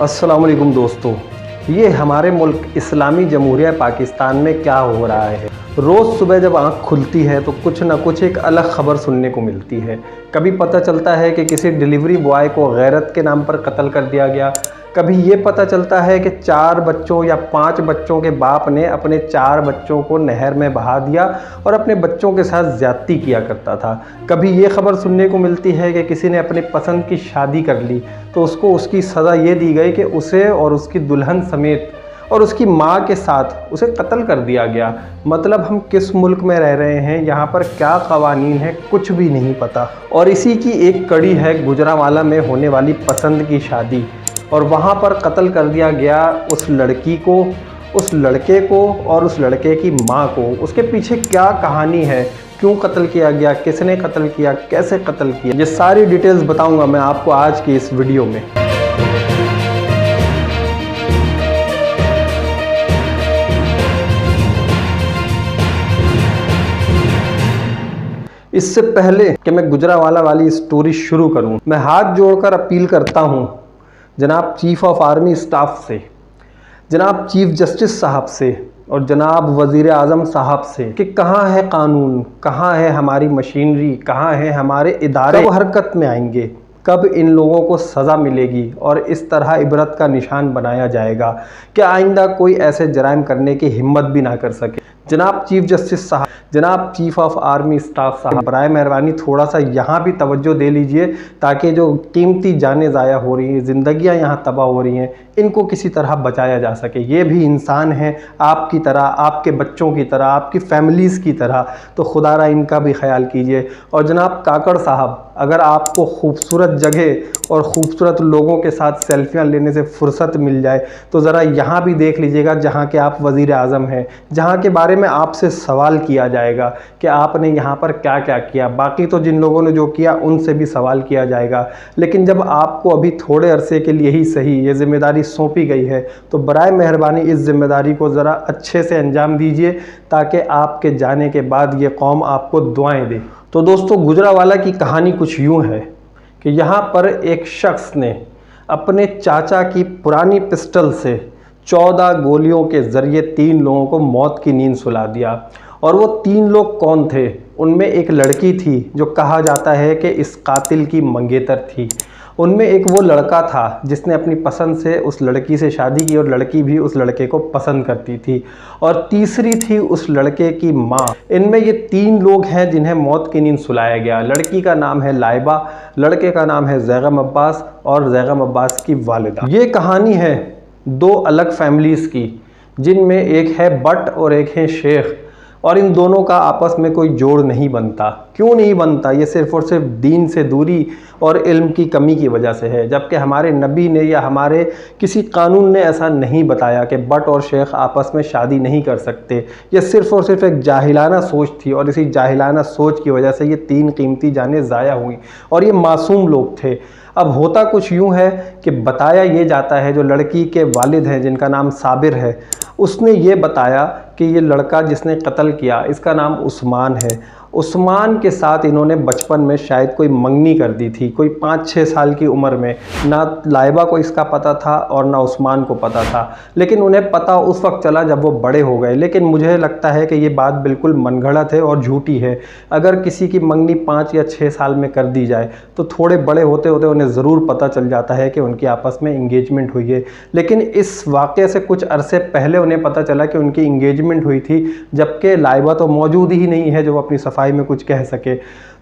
अस्सलाम वालेकुम दोस्तों, ये हमारे मुल्क इस्लामी जमहूरिया पाकिस्तान में क्या हो रहा है। रोज़ सुबह जब आँख खुलती है तो कुछ ना कुछ एक अलग ख़बर सुनने को मिलती है। कभी पता चलता है कि किसी डिलीवरी बॉय को गैरत के नाम पर कत्ल कर दिया गया, कभी ये पता चलता है कि 4 बच्चों या 5 बच्चों के बाप ने अपने 4 बच्चों को नहर में बहा दिया और अपने बच्चों के साथ ज़्यादती किया करता था। कभी ये खबर सुनने को मिलती है कि किसी ने अपनी पसंद की शादी कर ली तो उसको उसकी सज़ा ये दी गई कि उसे और उसकी दुल्हन समेत और उसकी माँ के साथ उसे कत्ल कर दिया गया। मतलब हम किस मुल्क में रह रहे हैं, यहाँ पर क्या कवानीन है, कुछ भी नहीं पता। और इसी की एक कड़ी है गुजरांवाला में होने वाली पसंद की शादी, और वहाँ पर कत्ल कर दिया गया उस लड़की को, उस लड़के को और उस लड़के की माँ को। उसके पीछे क्या कहानी है, क्यों कत्ल किया गया, किसने कत्ल किया, कैसे कत्ल किया, ये सारी डिटेल्स बताऊंगा मैं आपको आज की इस वीडियो में। इससे पहले कि मैं गुजरांवाला वाली स्टोरी शुरू करूं, मैं हाथ जोड़कर अपील करता हूं जनाब चीफ ऑफ आर्मी स्टाफ से, जनाब चीफ जस्टिस साहब से और जनाब वज़ीर आज़म साहब से कि कहाँ है कानून, कहाँ है हमारी मशीनरी, कहाँ है हमारे इदारे, कब हरकत में आएंगे, कब इन लोगों को सज़ा मिलेगी और इस तरह इबरत का निशान बनाया जाएगा कि आइंदा कोई ऐसे जराइम करने की हिम्मत भी ना कर सके। जनाब चीफ जस्टिस साहब, जनाब चीफ ऑफ आर्मी स्टाफ साहब, बराए मेहरबानी थोड़ा सा यहाँ भी तवज्जो दे लीजिए ताकि जो कीमती जानें ज़ाया हो रही हैं, ज़िंदगियाँ यहाँ तबाह हो रही हैं, इनको किसी तरह बचाया जा सके। ये भी इंसान हैं आपकी तरह, आपके बच्चों की तरह, आपकी फैमिलीज़ की तरह, तो खुदारा इनका भी ख्याल कीजिए। और जनाब काकड़ साहब, अगर आपको खूबसूरत जगह और ख़ूबसूरत लोगों के साथ सेल्फियाँ लेने से फुर्सत मिल जाए तो ज़रा यहाँ भी देख लीजिएगा जहाँ के आप वज़ीर आज़म हैं, जहाँ के बारे में आपसे सवाल किया जाएगा कि आपने यहाँ पर क्या क्या किया। बाकी तो जिन लोगों ने जो किया उनसे भी सवाल किया जाएगा, लेकिन जब आपको अभी थोड़े अरसे के लिए ही सही ये ज़िम्मेदारी सौंपी गई है तो बराए मेहरबानी इस ज़िम्मेदारी को ज़रा अच्छे से अंजाम दीजिए ताकि आपके जाने के बाद ये कौम आपको दुआएँ दे। तो दोस्तों, गुजरांवाला की कहानी कुछ यूँ है कि यहाँ पर एक शख्स ने अपने चाचा की पुरानी पिस्टल से 14 गोलियों के ज़रिए 3 लोगों को मौत की नींद सुला दिया। और वो 3 लोग कौन थे? उनमें एक लड़की थी जो कहा जाता है कि इस कातिल की मंगेतर थी। उनमें एक वो लड़का था जिसने अपनी पसंद से उस लड़की से शादी की और लड़की भी उस लड़के को पसंद करती थी। और तीसरी थी उस लड़के की माँ। इनमें ये 3 लोग हैं जिन्हें मौत की नींद सुलाया गया। लड़की का नाम है लाइबा, लड़के का नाम है जैगम अब्बास और जैगम अब्बास की वालिदा। ये कहानी है 2 अलग फैमिलीज़ की, जिनमें एक है बट और एक है शेख, और इन दोनों का आपस में कोई जोड़ नहीं बनता। क्यों नहीं बनता? ये सिर्फ़ और सिर्फ दीन से दूरी और इल्म की कमी की वजह से है, जबकि हमारे नबी ने या हमारे किसी कानून ने ऐसा नहीं बताया कि बट और शेख आपस में शादी नहीं कर सकते। ये सिर्फ़ और सिर्फ एक जाहिलाना सोच थी और इसी जाहिलाना सोच की वजह से ये 3 कीमती जानें ज़ाया हुई और ये मासूम लोग थे। अब होता कुछ यूँ है कि बताया ये जाता है, जो लड़की के वालिद हैं जिनका नाम साबिर है, उसने ये बताया कि ये लड़का जिसने कत्ल किया इसका नाम उस्मान है। उस्मान के साथ इन्होंने बचपन में शायद कोई मंगनी कर दी थी, कोई 5-6 साल की उम्र में। ना लाइबा को इसका पता था और ना उस्मान को पता था, लेकिन उन्हें पता उस वक्त चला जब वो बड़े हो गए। लेकिन मुझे लगता है कि ये बात बिल्कुल मनगढ़ंत है और झूठी है। अगर किसी की मंगनी 5 या 6 साल में कर दी जाए तो थोड़े बड़े होते होते उन्हें ज़रूर पता चल जाता है कि उनकी आपस में इंगेजमेंट हुई है। लेकिन इस वाक़े से कुछ अरसे पहले उन्हें पता चला कि उनकी इंगेजमेंट हुई थी, जबकि लाइबा तो मौजूद ही नहीं है जो अपनी सफाई में कुछ कह सके।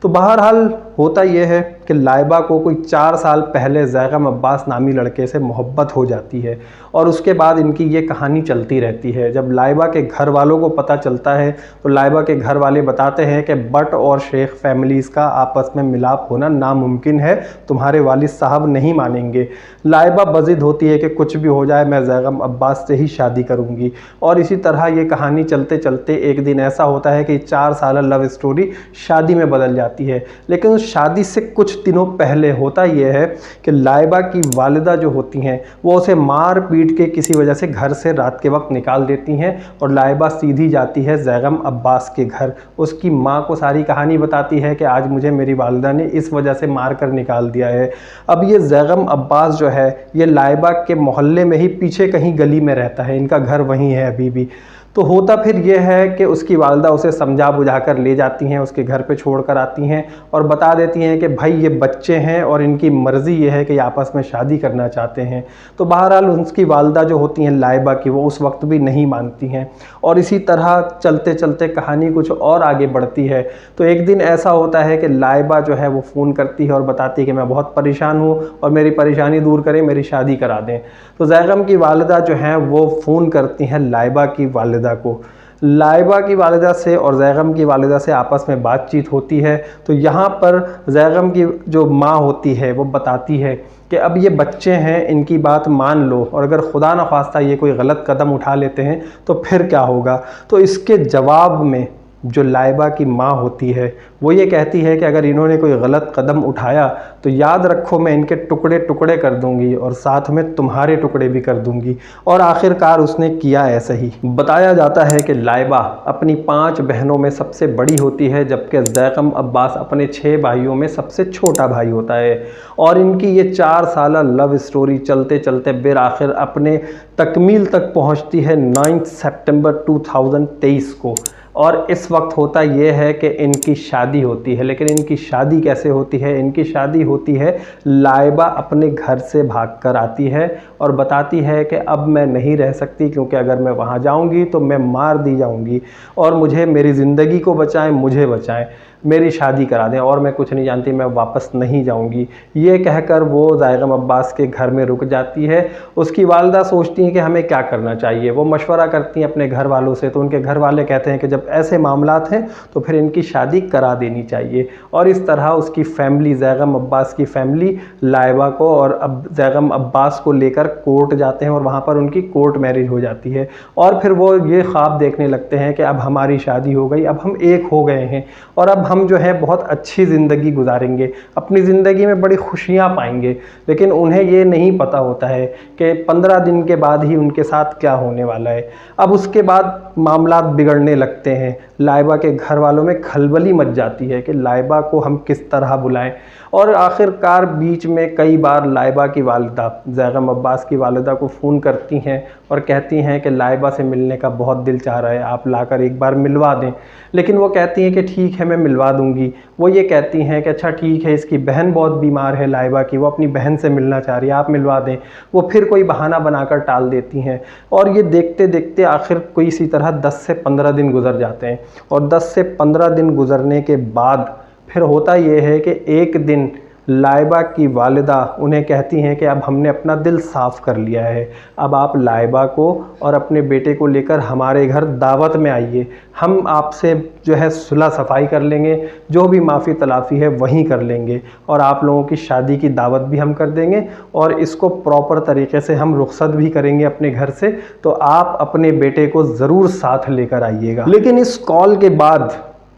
तो बहरहाल होता यह है कि लाइबा को कोई 4 साल पहले जैगम अब्बास नामी लड़के से मोहब्बत हो जाती है और उसके बाद इनकी ये कहानी चलती रहती है। जब लाइबा के घर वालों को पता चलता है तो लाइबा के घर वाले बताते हैं कि बट और शेख फैमिलीज़ का आपस में मिलाप होना नामुमकिन है, तुम्हारे वालिद साहब नहीं मानेंगे। लाइबा बज़िद होती है कि कुछ भी हो जाए मैं जैगम अब्बास से ही शादी करूँगी। और इसी तरह ये कहानी चलते चलते एक दिन ऐसा होता है कि 4 साल लव स्टोरी शादी में बदल जाती जाती है। लेकिन उस शादी से कुछ दिनों पहले होता यह है कि लाइबा की वालिदा जो होती हैं वो उसे मार पीट के किसी वजह से घर से रात के वक्त निकाल देती हैं और लाइबा सीधी जाती है ज़ैगम अब्बास के घर। उसकी माँ को सारी कहानी बताती है कि आज मुझे मेरी वालिदा ने इस वजह से मार कर निकाल दिया है। अब ये ज़ैगम अब्बास जो है ये लाइबा के मोहल्ले में ही पीछे कहीं गली में रहता है, इनका घर वहीं है अभी भी। तो होता फिर यह है कि उसकी वालिदा उसे समझा बुझा कर ले जाती हैं, उसके घर पे छोड़ कर आती हैं और बता देती हैं कि भाई ये बच्चे हैं और इनकी मर्ज़ी ये है कि ये आपस में शादी करना चाहते हैं। तो बहरहाल उसकी वालिदा जो होती हैं लाइबा की, वो उस वक्त भी नहीं मानती हैं और इसी तरह चलते चलते कहानी कुछ और आगे बढ़ती है। तो एक दिन ऐसा होता है कि लाइबा जो है वो फ़ोन करती है और बताती है कि मैं बहुत परेशान हूँ और मेरी परेशानी दूर करें, मेरी शादी करा दें। तो ज़ैगम की वालिदा जो हैं वो फ़ोन करती हैं लाइबा की वालिदा को। लाइबा की वालिदा से और ज़ैगम की वालिदा से आपस में बातचीत होती है। तो यहाँ पर ज़ैगम की जो माँ होती है वो बताती है कि अब ये बच्चे हैं, इनकी बात मान लो और अगर खुदा न खास्ता ये कोई गलत कदम उठा लेते हैं तो फिर क्या होगा। तो इसके जवाब में जो लाइबा की माँ होती है वो ये कहती है कि अगर इन्होंने कोई गलत कदम उठाया तो याद रखो मैं इनके टुकड़े टुकड़े कर दूंगी और साथ में तुम्हारे टुकड़े भी कर दूंगी। और आखिरकार उसने किया ऐसा ही। बताया जाता है कि लाइबा अपनी 5 बहनों में सबसे बड़ी होती है, जबकि ज़ैगम अब्बास अपने 6 भाइयों में सबसे छोटा भाई होता है। और इनकी ये 4 साल लव स्टोरी चलते चलते बिर आखिर अपने तकमील तक पहुँचती है 9 सितंबर 2023 को। और इस वक्त होता यह है कि इनकी शादी होती है। लेकिन इनकी शादी कैसे होती है? इनकी शादी होती है लाइबा अपने घर से भागकर आती है और बताती है कि अब मैं नहीं रह सकती, क्योंकि अगर मैं वहाँ जाऊँगी तो मैं मार दी जाऊँगी और मुझे मेरी ज़िंदगी को बचाएं, मुझे बचाएं, मेरी शादी करा दें और मैं कुछ नहीं जानती, मैं वापस नहीं जाऊंगी। ये कहकर वो ज़ैगम अब्बास के घर में रुक जाती है। उसकी वालिदा सोचती हैं कि हमें क्या करना चाहिए। वो मशवरा करती हैं अपने घर वालों से, तो उनके घर वाले कहते हैं कि जब ऐसे मामलात हैं तो फिर इनकी शादी करा देनी चाहिए। और इस तरह उसकी फ़ैमिली, ज़ैगम अब्बास की फ़ैमिली लाइबा को और अब ज़ैगम अब्बास को लेकर कोर्ट जाते हैं और वहाँ पर उनकी कोर्ट मैरिज हो जाती है। और फिर वो ये ख्वाब देखने लगते हैं कि अब हमारी शादी हो गई, अब हम एक हो गए हैं और अब हम जो है बहुत अच्छी ज़िंदगी गुजारेंगे, अपनी ज़िंदगी में बड़ी खुशियाँ पाएंगे। लेकिन उन्हें ये नहीं पता होता है कि 15 दिन के बाद ही उनके साथ क्या होने वाला है। अब उसके बाद मामलात बिगड़ने लगते हैं। लाइबा के घर वालों में खलबली मच जाती है कि लाइबा को हम किस तरह बुलाएं। और आखिरकार बीच में कई बार लाइबा की वालिदा ज़ैगम अब्बास की वालिदा को फ़ोन करती हैं और कहती हैं कि लाइबा से मिलने का बहुत दिल चाह रहा है, आप लाकर एक बार मिलवा दें। लेकिन वो कहती हैं कि ठीक है, मैं मिलवा दूंगी। वो ये कहती हैं कि अच्छा ठीक है, इसकी बहन बहुत बीमार है लाइबा की, वो अपनी बहन से मिलना चाह रही है, आप मिलवा दें। वो फिर कोई बहाना बनाकर टाल देती हैं और ये देखते देखते आखिर कोई इसी तरह 10 से 15 दिन गुजर जाते हैं। और 10 से 15 दिन गुजरने के बाद फिर होता ये है कि एक दिन लाइबा की वालिदा उन्हें कहती हैं कि अब हमने अपना दिल साफ़ कर लिया है, अब आप लाइबा को और अपने बेटे को लेकर हमारे घर दावत में आइए, हम आपसे जो है सुलह सफाई कर लेंगे, जो भी माफ़ी तलाफ़ी है वहीं कर लेंगे और आप लोगों की शादी की दावत भी हम कर देंगे और इसको प्रॉपर तरीके से हम रुखसत भी करेंगे अपने घर से। तो आप अपने बेटे को ज़रूर साथ लेकर आइएगा। लेकिन इस कॉल के बाद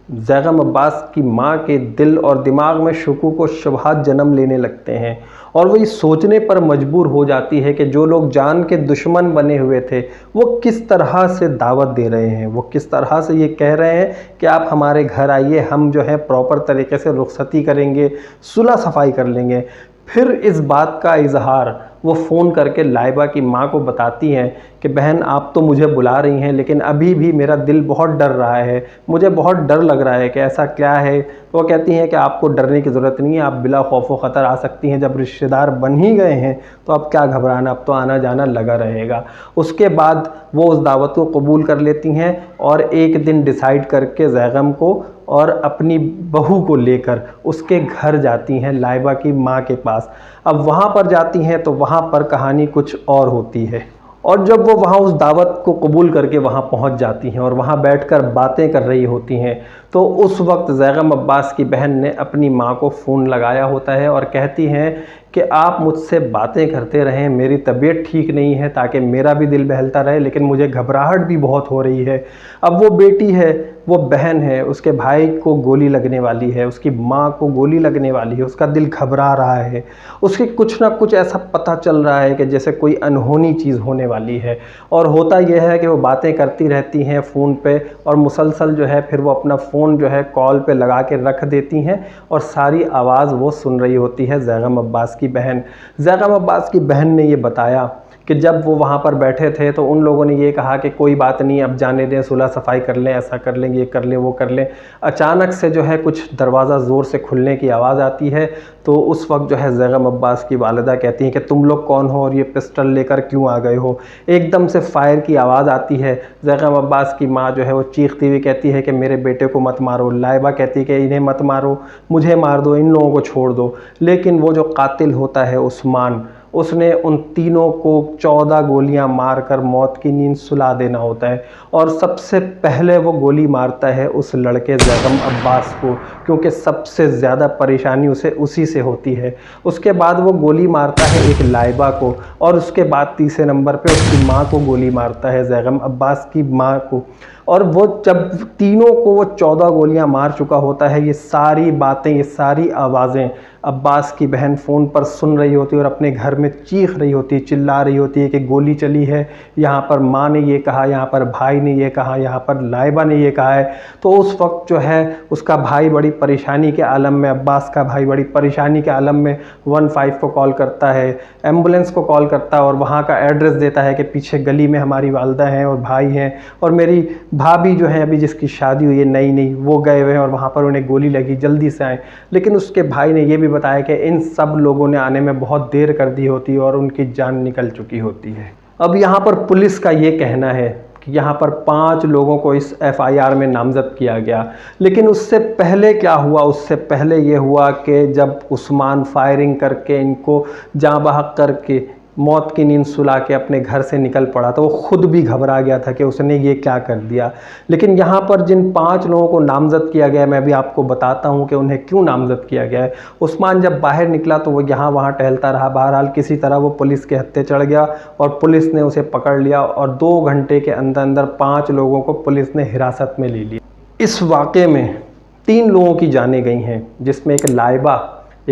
ज़ैगम अब्बास की माँ के दिल और दिमाग में शुकूक व शुबहात जन्म लेने लगते हैं और वो ये सोचने पर मजबूर हो जाती है कि जो लोग जान के दुश्मन बने हुए थे वो किस तरह से दावत दे रहे हैं, वो किस तरह से ये कह रहे हैं कि आप हमारे घर आइए, हम जो है प्रॉपर तरीके से रुखसती करेंगे, सुलह सफाई कर लेंगे। फिर इस बात का इजहार वो फ़ोन करके लाइबा की माँ को बताती हैं कि बहन आप तो मुझे बुला रही हैं, लेकिन अभी भी मेरा दिल बहुत डर रहा है, मुझे बहुत डर लग रहा है कि ऐसा क्या है। वो कहती हैं कि आपको डरने की ज़रूरत नहीं है, आप बिला खौफ व ख़तर आ सकती हैं, जब रिश्तेदार बन ही गए हैं तो अब क्या घबराना, अब तो आना जाना लगा रहेगा। उसके बाद वो उस दावत को कबूल कर लेती हैं और एक दिन डिसाइड करके ज़ैगम को और अपनी बहू को लेकर उसके घर जाती हैं, लाइबा की माँ के पास। अब वहाँ पर जाती हैं तो वहाँ पर कहानी कुछ और होती है। और जब वो वहाँ उस दावत को कबूल करके वहाँ पहुँच जाती हैं और वहाँ बैठकर बातें कर रही होती हैं, तो उस वक्त ज़ैगम अब्बास की बहन ने अपनी माँ को फ़ोन लगाया होता है और कहती हैं कि आप मुझसे बातें करते रहें, मेरी तबीयत ठीक नहीं है ताकि मेरा भी दिल बहलता रहे, लेकिन मुझे घबराहट भी बहुत हो रही है। अब वो बेटी है, वो बहन है, उसके भाई को गोली लगने वाली है, उसकी माँ को गोली लगने वाली है, उसका दिल घबरा रहा है, उसके कुछ ना कुछ ऐसा पता चल रहा है कि जैसे कोई अनहोनी चीज़ होने वाली है। और होता यह है कि वो बातें करती रहती हैं फ़ोन पे, और मुसलसल जो है फिर वो अपना फ़ोन जो है कॉल पे लगा के रख देती हैं, और सारी आवाज़ वो सुन रही होती है ज़ैगम अब्बास की बहन। ज़ैगम अब्बास की बहन ने ये बताया कि जब वो वहाँ पर बैठे थे तो उन लोगों ने ये कहा कि कोई बात नहीं, अब जाने दें, सुलह सफाई कर लें, ऐसा कर लें, ये कर लें, वो कर लें। अचानक से जो है कुछ दरवाज़ा ज़ोर से खुलने की आवाज़ आती है, तो उस वक्त जो है ज़ैगम अब्बास की वालिदा कहती हैं कि तुम लोग कौन हो और ये पिस्टल लेकर क्यों आ गए हो। एकदम से फायर की आवाज़ आती है। ज़ैगम अब्बास की माँ जो है वो चीखती हुई कहती है कि मेरे बेटे को मत मारो। लाइबा कहती है कि इन्हें मत मारो, मुझे मार दो, इन लोगों को छोड़ दो। लेकिन वो जो कातिल होता है उस्मान, उसने उन तीनों को 14 गोलियां मारकर मौत की नींद सुला देना होता है। और सबसे पहले वो गोली मारता है उस लड़के ज़ैगम अब्बास को, क्योंकि सबसे ज़्यादा परेशानी उसे उसी से होती है। उसके बाद वो गोली मारता है एक लाइबा को, और उसके बाद तीसरे नंबर पे उसकी माँ को गोली मारता है, ज़ैगम अब्बास की माँ को। और वो जब तीनों को वो 14 गोलियां मार चुका होता है, ये सारी बातें, ये सारी आवाज़ें अब्बास की बहन फ़ोन पर सुन रही होती है और अपने घर में चीख रही होती है, चिल्ला रही होती है कि गोली चली है, यहाँ पर माँ ने ये कहा, यहाँ पर भाई ने ये कहा, यहाँ पर लाइबा ने ये कहा है। तो उस वक्त जो है उसका भाई बड़ी परेशानी के आलम में, अब्बास का भाई बड़ी परेशानी के आलम में 15 को कॉल करता है, एम्बुलेंस को कॉल करता है और वहाँ का एड्रेस देता है कि पीछे गली में हमारी वालदा हैं और भाई हैं, और मेरी भाभी जो है अभी जिसकी शादी हुई है नई नई, वो गए हुए हैं और वहाँ पर उन्हें गोली लगी, जल्दी से आएँ। लेकिन उसके भाई ने ये भी बताया कि इन सब लोगों ने आने में बहुत देर कर दी होती है और उनकी जान निकल चुकी होती है। अब यहाँ पर पुलिस का ये कहना है कि यहाँ पर 5 लोगों को इस FIR में नामजद किया गया। लेकिन उससे पहले क्या हुआ? उससे पहले ये हुआ कि जब उस्मान फायरिंग करके इनको जाँ बहक करके मौत की नींद सुला के अपने घर से निकल पड़ा, तो वो खुद भी घबरा गया था कि उसने ये क्या कर दिया। लेकिन यहाँ पर जिन 5 लोगों को नामजद किया गया, मैं भी आपको बताता हूँ कि उन्हें क्यों नामजद किया गया है। उस्मान जब बाहर निकला तो वो यहाँ वहाँ टहलता रहा, बहरहाल किसी तरह वो पुलिस के हत्थे चढ़ गया और पुलिस ने उसे पकड़ लिया, और 2 घंटे के अंदर अंदर 5 लोगों को पुलिस ने हिरासत में ले लिया। इस वाक़े में 3 लोगों की जानें गई हैं, जिसमें एक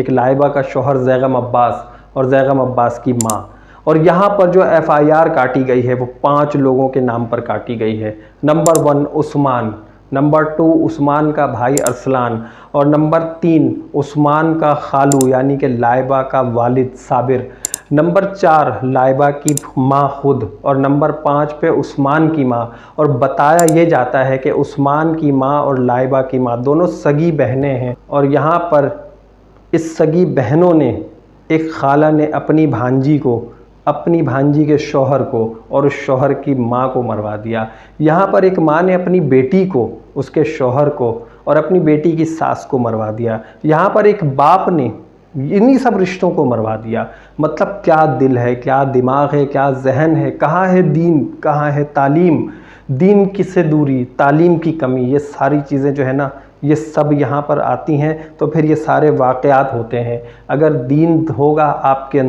लाइबा का शौहर ज़ैगम अब्बास और ज़ैगम अब्बास की माँ। और यहाँ पर जो FIR काटी गई है वो 5 लोगों के नाम पर काटी गई है। नंबर 1 उस्मान, नंबर 2 उस्मान का भाई अरसलान, और नंबर 3 उस्मान का खालू यानी कि लाइबा का वालिद साबिर, नंबर 4 लाइबा की माँ खुद, और नंबर 5 पे उस्मान की माँ। और बताया ये जाता है कि उस्मान की माँ और लाइबा की माँ दोनों सगी बहनें हैं, और यहाँ पर इस सगी बहनों ने, एक खाला ने अपनी भांजी के शौहर को और उस शौहर की माँ को मरवा दिया। यहाँ पर एक माँ ने अपनी बेटी को, उसके शौहर को और अपनी बेटी की सास को मरवा दिया। यहाँ पर एक बाप ने इन्हीं सब रिश्तों को मरवा दिया। मतलब क्या दिल है, क्या दिमाग है, क्या जहन है, कहाँ है दीन, कहाँ है तालीम, दीन की से दूरी, तालीम की कमी, ये सारी चीज़ें जो है ना, ये सब यहाँ पर आती हैं। तो फिर ये सारे वाक़यात होते हैं। अगर दीन होगा आपके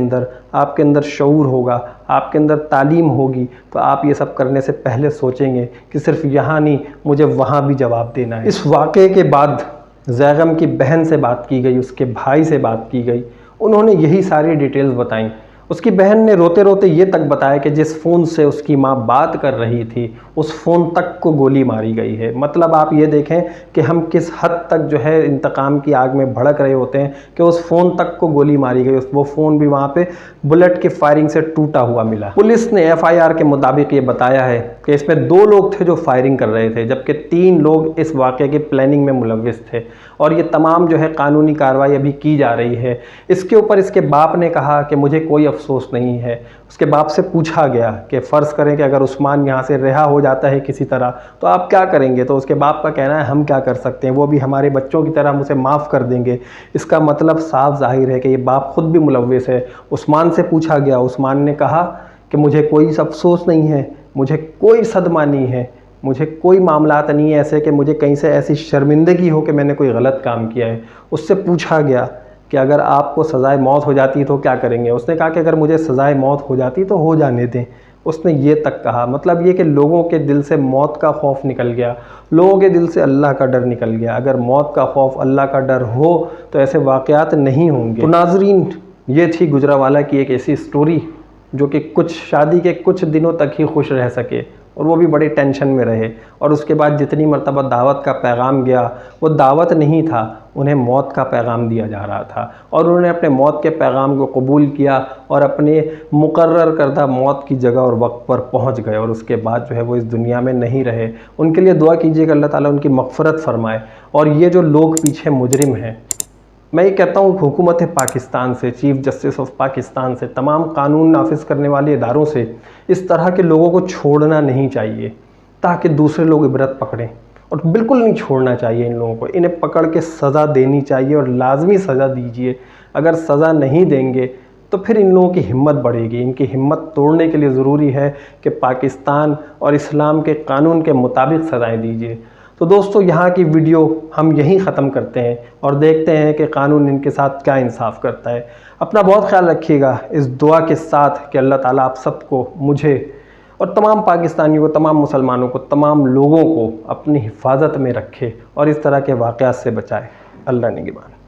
अंदर शऊर होगा, आपके अंदर तालीम होगी, तो आप ये सब करने से पहले सोचेंगे कि सिर्फ यहाँ नहीं, मुझे वहाँ भी जवाब देना है। इस वाक़े के बाद ज़ैगम की बहन से बात की गई, उसके भाई से बात की गई, उन्होंने यही सारी डिटेल्स बताई। उसकी बहन ने रोते रोते ये तक बताया कि जिस फ़ोन से उसकी माँ बात कर रही थी, उस फ़ोन तक को गोली मारी गई है। मतलब आप ये देखें कि हम किस हद तक जो है इंतकाम की आग में भड़क रहे होते हैं कि उस फ़ोन तक को गोली मारी गई। वो फ़ोन भी वहाँ पे बुलेट की फायरिंग से टूटा हुआ मिला। पुलिस ने FIR के मुताबिक ये बताया है कि इसमें 2 लोग थे जो फायरिंग कर रहे थे, जबकि 3 लोग इस वाक़े की प्लानिंग में मुलव्विस थे, और ये तमाम जो है कानूनी कार्रवाई अभी की जा रही है। इसके ऊपर इसके बाप ने कहा कि मुझे कोई अफसोस नहीं है। उसके बाप से पूछा गया कि फ़र्ज़ करें कि अगर उस्मान यहाँ से रिहा हो जाता है किसी तरह, तो आप क्या करेंगे? तो उसके बाप का कहना है हम क्या कर सकते हैं, वो भी हमारे बच्चों की तरह मुझे माफ़ कर देंगे। इसका मतलब साफ जाहिर है कि ये बाप खुद भी मुलव्विस है। उस्मान से पूछा गया, उस्मान ने कहा कि मुझे कोई अफसोस नहीं है, मुझे कोई सदमा नहीं है, मुझे कोई मामलात नहीं है ऐसे कि मुझे कहीं से ऐसी शर्मिंदगी हो कि मैंने कोई गलत काम किया है। उससे पूछा गया कि अगर आपको सज़ाए मौत हो जाती तो क्या करेंगे। उसने कहा कि अगर मुझे सज़ाए मौत हो जाती तो हो जाने दें। उसने ये तक कहा, मतलब ये कि लोगों के दिल से मौत का खौफ निकल गया, लोगों के दिल से अल्लाह का डर निकल गया। अगर मौत का खौफ, अल्लाह का डर हो तो ऐसे वाक़यात नहीं होंगे। तो नाज़रीन, ये थी गुजरावाला की एक ऐसी स्टोरी जो कि कुछ शादी के कुछ दिनों तक ही खुश रह सके, और वो भी बड़ी टेंशन में रहे। और उसके बाद जितनी मरतबा दावत का पैगाम गया, वो दावत नहीं था, उन्हें मौत का पैगाम दिया जा रहा था। और उन्होंने अपने मौत के पैगाम को कबूल किया और अपने मुकर्रर करदा मौत की जगह और वक्त पर पहुंच गए। और उसके बाद जो है वो इस दुनिया में नहीं रहे। उनके लिए दुआ कीजिएगा अल्लाह ताला उनकी मग़फ़िरत फ़रमाए। और ये जो लोग पीछे मुजरिम हैं, मैं ये कहता हूँ हुकूमत पाकिस्तान से, चीफ़ जस्टिस ऑफ पाकिस्तान से, तमाम कानून नाफिज करने वाले इदारों से इस तरह के लोगों को छोड़ना नहीं चाहिए, ताकि दूसरे लोग इबरत पकड़ें। और बिल्कुल नहीं छोड़ना चाहिए इन लोगों को, इन्हें पकड़ के सज़ा देनी चाहिए और लाजमी सज़ा दीजिए। अगर सज़ा नहीं देंगे तो फिर इन लोगों की हिम्मत बढ़ेगी। इनकी हिम्मत तोड़ने के लिए ज़रूरी है कि पाकिस्तान और इस्लाम के कानून के मुताबिक सज़ाएँ दीजिए। तो दोस्तों, यहाँ की वीडियो हम यहीं ख़त्म करते हैं और देखते हैं कि कानून इनके साथ क्या इंसाफ करता है। अपना बहुत ख्याल रखिएगा इस दुआ के साथ कि अल्लाह ताला आप सबको, मुझे और तमाम पाकिस्तानियों को, तमाम मुसलमानों को, तमाम लोगों को अपनी हिफाजत में रखे और इस तरह के वाक़यात से बचाए। अल्लाह निगहबान।